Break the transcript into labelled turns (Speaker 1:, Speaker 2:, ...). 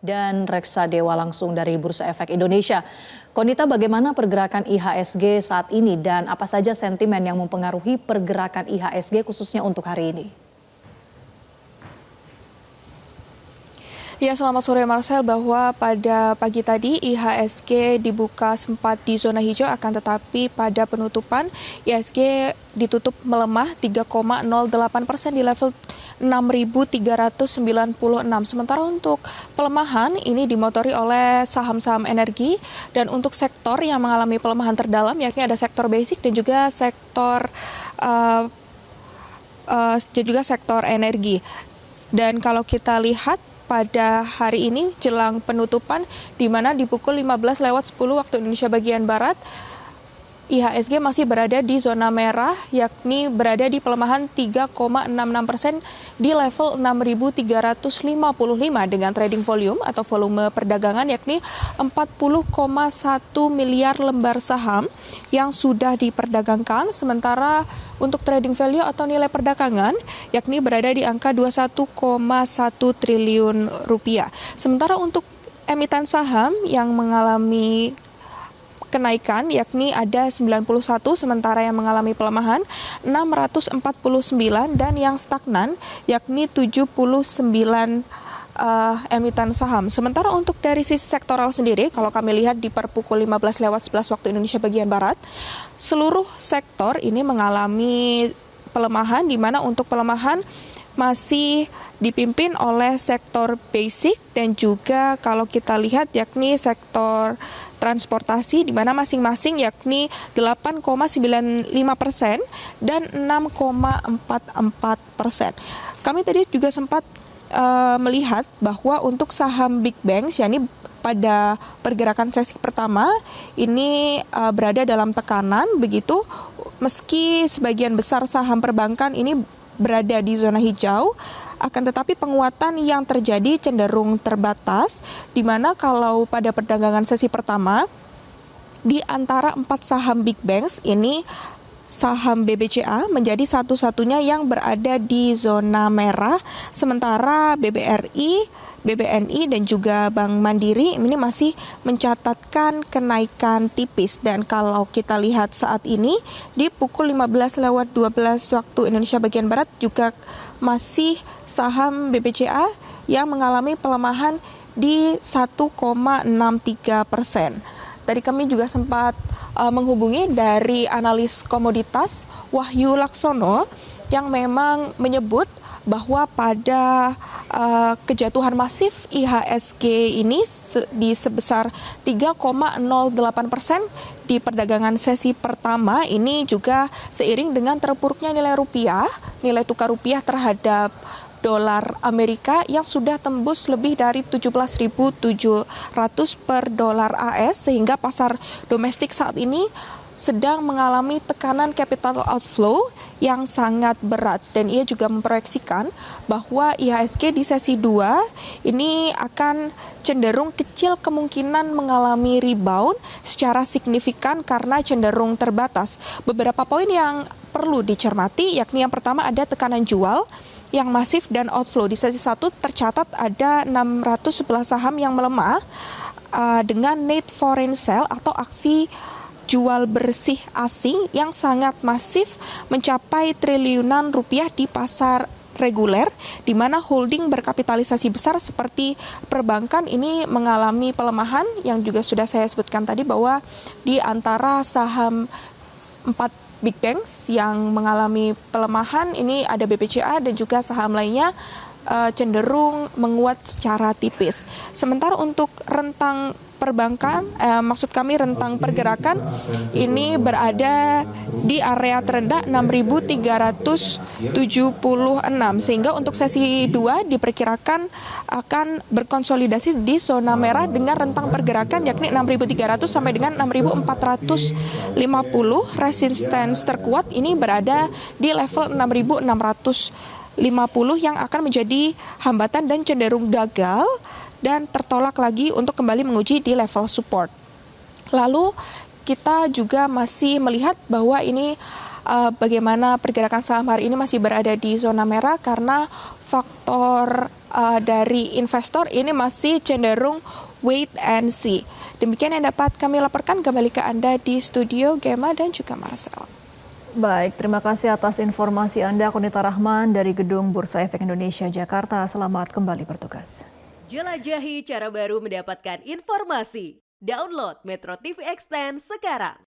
Speaker 1: dan Reksadewa langsung dari Bursa Efek Indonesia. Konita, bagaimana pergerakan IHSG saat ini dan apa saja sentimen yang mempengaruhi pergerakan IHSG khususnya untuk hari ini?
Speaker 2: Ya, selamat sore Marcel, bahwa pada pagi tadi IHSG dibuka sempat di zona hijau, akan tetapi pada penutupan IHSG ditutup melemah 3,08% di level 6.396. Sementara untuk pelemahan ini dimotori oleh saham-saham energi, dan untuk sektor yang mengalami pelemahan terdalam yakni ada sektor basic dan juga sektor energi. Dan kalau kita lihat pada hari ini jelang penutupan, di mana di pukul 15.10 waktu Indonesia bagian Barat, IHSG masih berada di zona merah, yakni berada di pelemahan 3,66% di level 6.355 dengan trading volume atau volume perdagangan yakni 40,1 miliar lembar saham yang sudah diperdagangkan. Sementara untuk trading value atau nilai perdagangan yakni berada di angka 21,1 triliun rupiah. Sementara untuk emiten saham yang mengalami kenaikan yakni ada 91, sementara yang mengalami pelemahan 649, dan yang stagnan yakni 79 emiten saham. Sementara untuk dari sisi sektoral sendiri, kalau kami lihat di per pukul 15.11 waktu Indonesia bagian Barat, seluruh sektor ini mengalami pelemahan, di mana untuk pelemahan masih dipimpin oleh sektor basic dan juga kalau kita lihat yakni sektor transportasi, di mana masing-masing yakni 8,95% dan 6,44%. Kami tadi juga sempat melihat bahwa untuk saham big banks, yakni pada pergerakan sesi pertama ini berada dalam tekanan begitu, meski sebagian besar saham perbankan ini berada di zona hijau, akan tetapi penguatan yang terjadi cenderung terbatas, di mana kalau pada perdagangan sesi pertama di antara 4 saham big banks ini saham BBCA menjadi satu-satunya yang berada di zona merah, sementara BBRI, BBNI dan juga Bank Mandiri ini masih mencatatkan kenaikan tipis. Dan kalau kita lihat saat ini di pukul 15.12 waktu Indonesia bagian Barat juga masih saham BBCA yang mengalami pelemahan di 1,63%. Tadi kami juga sempat menghubungi dari analis komoditas Wahyu Laksono yang memang menyebut bahwa pada kejatuhan masif IHSG ini di sebesar 3,08% di perdagangan sesi pertama ini juga seiring dengan terpuruknya nilai rupiah, nilai tukar rupiah terhadap dolar Amerika yang sudah tembus lebih dari 17.700 per dolar AS, sehingga pasar domestik saat ini sedang mengalami tekanan capital outflow yang sangat berat. Dan ia juga memproyeksikan bahwa IHSG di sesi 2 ini akan cenderung kecil kemungkinan mengalami rebound secara signifikan karena cenderung terbatas. Beberapa poin yang perlu dicermati yakni yang pertama ada tekanan jual yang masif dan outflow. Di sesi 1 tercatat ada 611 saham yang melemah dengan net foreign sale atau aksi jual bersih asing yang sangat masif mencapai triliunan rupiah di pasar reguler, di mana holding berkapitalisasi besar seperti perbankan ini mengalami pelemahan yang juga sudah saya sebutkan tadi, bahwa di antara saham 4 big banks yang mengalami pelemahan ini ada BBCA dan juga saham lainnya cenderung menguat secara tipis. Sementara untuk rentang perbankan, maksud kami rentang pergerakan ini berada di area terendah 6.376, sehingga untuk sesi 2 diperkirakan akan berkonsolidasi di zona merah dengan rentang pergerakan yakni 6.300 sampai dengan 6.450. Resistance terkuat ini berada di level 6.650 yang akan menjadi hambatan dan cenderung gagal dan tertolak lagi untuk kembali menguji di level support. Lalu kita juga masih melihat bahwa ini bagaimana pergerakan saham hari ini masih berada di zona merah karena faktor dari investor ini masih cenderung wait and see. Demikian yang dapat kami laporkan, kembali ke Anda di studio, Gema dan juga Marcel.
Speaker 3: Baik, terima kasih atas informasi Anda, Konita Rahman dari Gedung Bursa Efek Indonesia, Jakarta. Selamat kembali bertugas.
Speaker 4: Jelajahi cara baru mendapatkan informasi. Download Metro TV Extend sekarang.